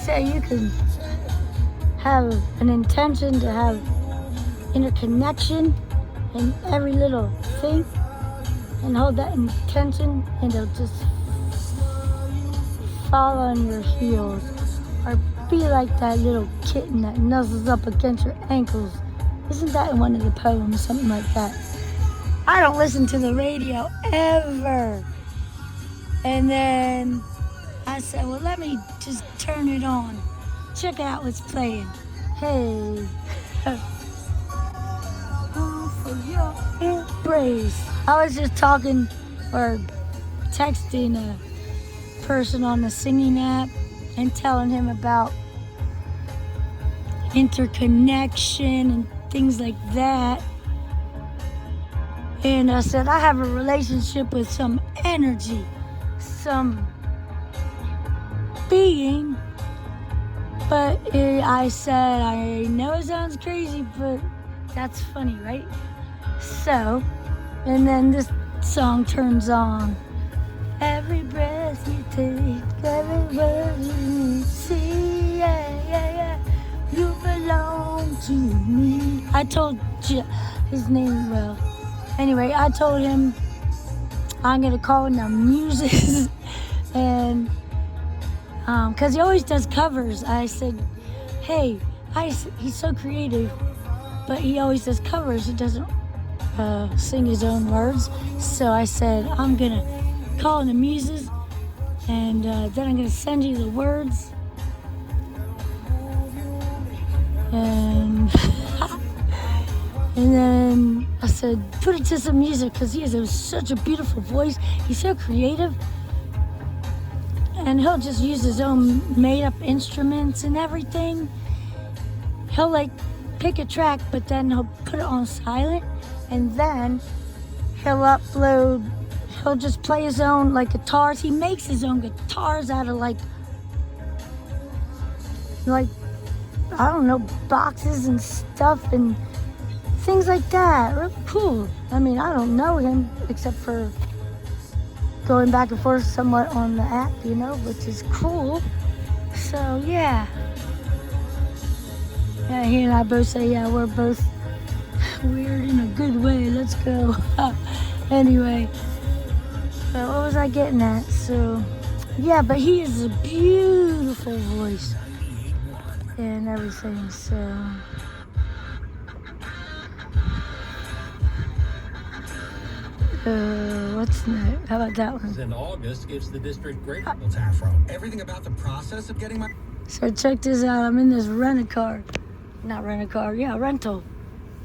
say you can have an intention to have interconnection in every little thing and hold that intention and it'll just fall on your heels or be like that little kitten that nuzzles up against your ankles. Isn't that in one of the poems, something like that? I don't listen to the radio ever. And then I said, well, let me just turn it on. Check out what's playing. Hey. For your embrace. I was just talking or texting a person on the singing app and telling him about interconnection and things like that. And I said, I have a relationship with some energy, some being. But I said, I know it sounds crazy, but that's funny, right? So, and then this song turns on. Every breath you take, every word you see, yeah. You belong to me. I told you his name well. Anyway, I told him I'm gonna call him the Muses, and because he always does covers. I said, hey, he's so creative, but he always does covers. He doesn't sing his own words. So I said, I'm gonna call him the Muses, and then I'm gonna send you the words. And and then I said, put it to some music because he has such a beautiful voice. He's so creative. And he'll just use his own made-up instruments and everything. He'll like pick a track, but then he'll put it on silent. And then he'll just play his own like guitars. He makes his own guitars out of like I don't know, boxes and stuff and things like that. Really cool. I mean, I don't know him except for going back and forth somewhat on the app, which is cool. So, yeah. Yeah, he and I both say, yeah, we're both weird in a good way. Let's go. Anyway, so what was I getting at? So, yeah, but he has a beautiful voice and everything, so what's next? How about that one? In August gives the district great afro. Everything about the process of getting my... So check this out. I'm in this rental.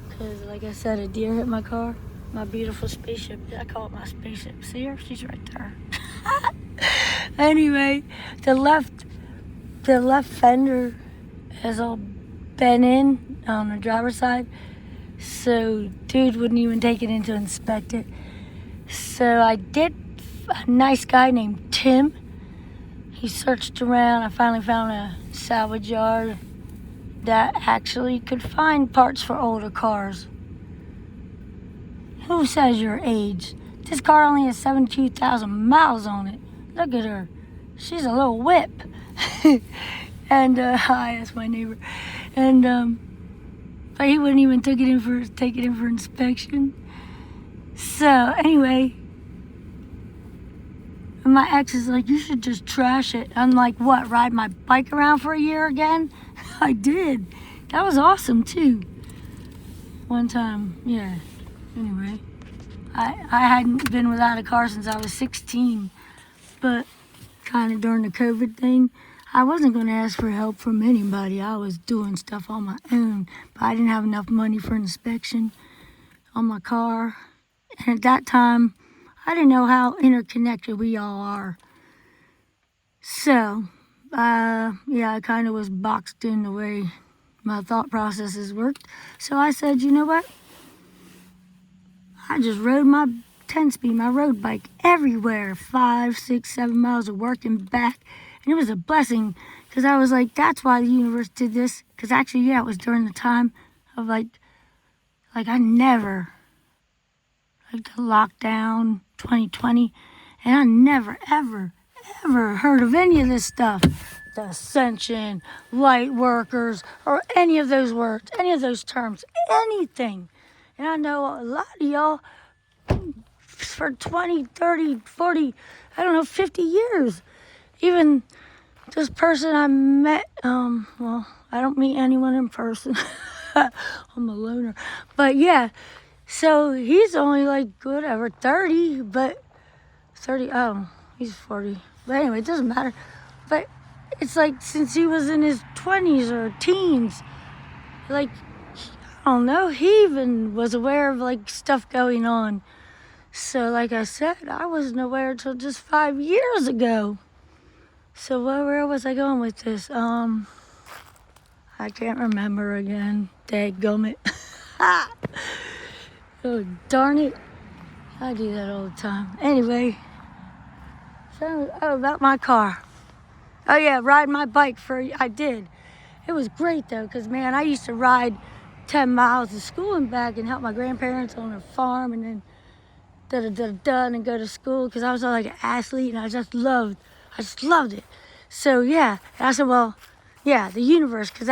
Because like I said, a deer hit my car. My beautiful spaceship. I call it my spaceship. See her? She's right there. Anyway, the left fender has all bent in on the driver's side. So dude wouldn't even take it in to inspect it. So I did. A nice guy named Tim. He searched around. I finally found a salvage yard that actually could find parts for older cars. Who says your age? This car only has 72,000 miles on it. Look at her. She's a little whip. And hi, that's my neighbor. And but he wouldn't even take it in for inspection. So anyway, my ex is like, you should just trash it. I'm like, what, ride my bike around for a year again? I did. That was awesome too. One time, yeah. Anyway, I hadn't been without a car since I was 16, but kind of during the COVID thing, I wasn't going to ask for help from anybody. I was doing stuff on my own, but I didn't have enough money for inspection on my car. And at that time, I didn't know how interconnected we all are. So, yeah, I kind of was boxed in the way my thought processes worked. So I said, you know what? I just rode my 10-speed, my road bike everywhere, 5, 6, 7 miles of work and back. And it was a blessing because I was like, that's why the universe did this. Because actually, yeah, it was during the time of like I never, like the lockdown 2020. And I never, ever heard of any of this stuff. the ascension, light workers, or any of those words, any of those terms, anything. And I know a lot of y'all for 20, 30, 40, I don't know, 50 years. Even this person I met, well, I don't meet anyone in person. I'm a loner. But yeah, so he's only like, whatever, 30, but 30, oh, he's 40. But anyway, it doesn't matter. But it's like since he was in his 20s or teens, like, I don't know, he even was aware of like stuff going on. So like I said, I wasn't aware until just 5 years ago. So where was I going with this? I can't remember again. Dadgummit. Oh, darn it. I do that all the time. Anyway, so, about my car. Oh yeah, riding my bike I did. It was great though, because man, I used to ride 10 miles to school and back and help my grandparents on a farm and then and go to school because I was like an athlete and I just loved it. So yeah, and I said, well, yeah, the universe, because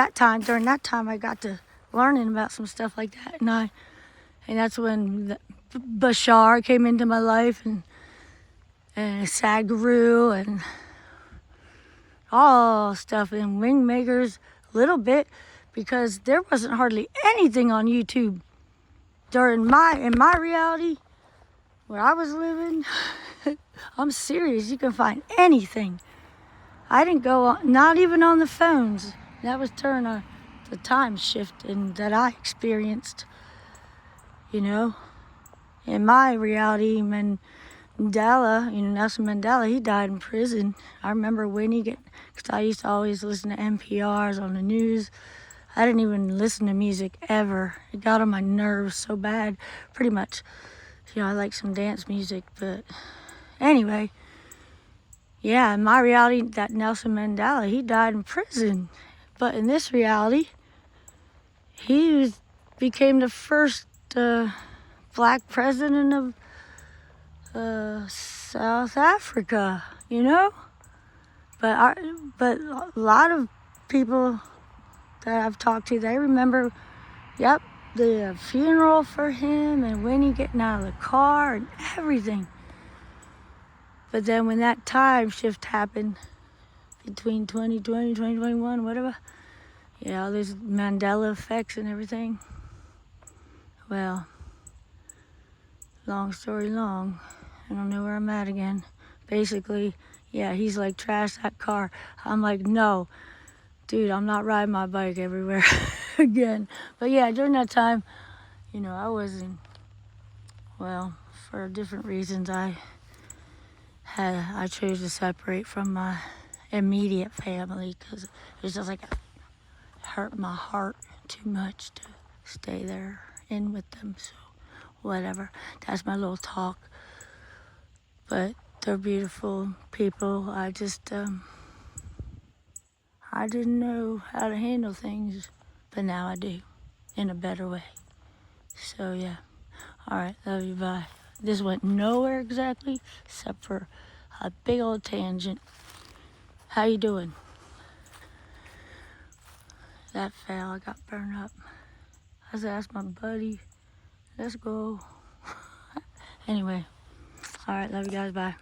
during that time I got to learning about some stuff like that, and that's when Bashar came into my life and Sadhguru and all stuff and wing makers a little bit, because there wasn't hardly anything on YouTube in my reality where I was living. I'm serious, you can find anything. I didn't go on, not even on the phones. That was during the time shift that I experienced, you know. In my reality, Mandela, Nelson Mandela, he died in prison. I remember because I used to always listen to NPRs on the news. I didn't even listen to music ever. It got on my nerves so bad, pretty much. I like some dance music, but anyway, yeah, in my reality, that Nelson Mandela, he died in prison. But in this reality, he became the first black president of South Africa, But a lot of people that I've talked to, they remember, yep, the funeral for him and Winnie getting out of the car and everything. But then when that time shift happened between 2020, 2021, whatever, all these Mandela effects and everything. Well, long story long, I don't know where I'm at again. Basically, yeah, he's like, trash that car. I'm like, no, dude, I'm not riding my bike everywhere again. But yeah, during that time, I wasn't, well, for different reasons, I chose to separate from my immediate family because it was just like, it hurt my heart too much to stay there in with them. So whatever, that's my little talk. But they're beautiful people. I just I didn't know how to handle things, but now I do in a better way. So yeah, all right, love you, bye. This went nowhere exactly except for a big old tangent. How you doing? That fell, I got burned up. I said, that's my buddy. Let's go. Anyway, all right, love you guys, bye.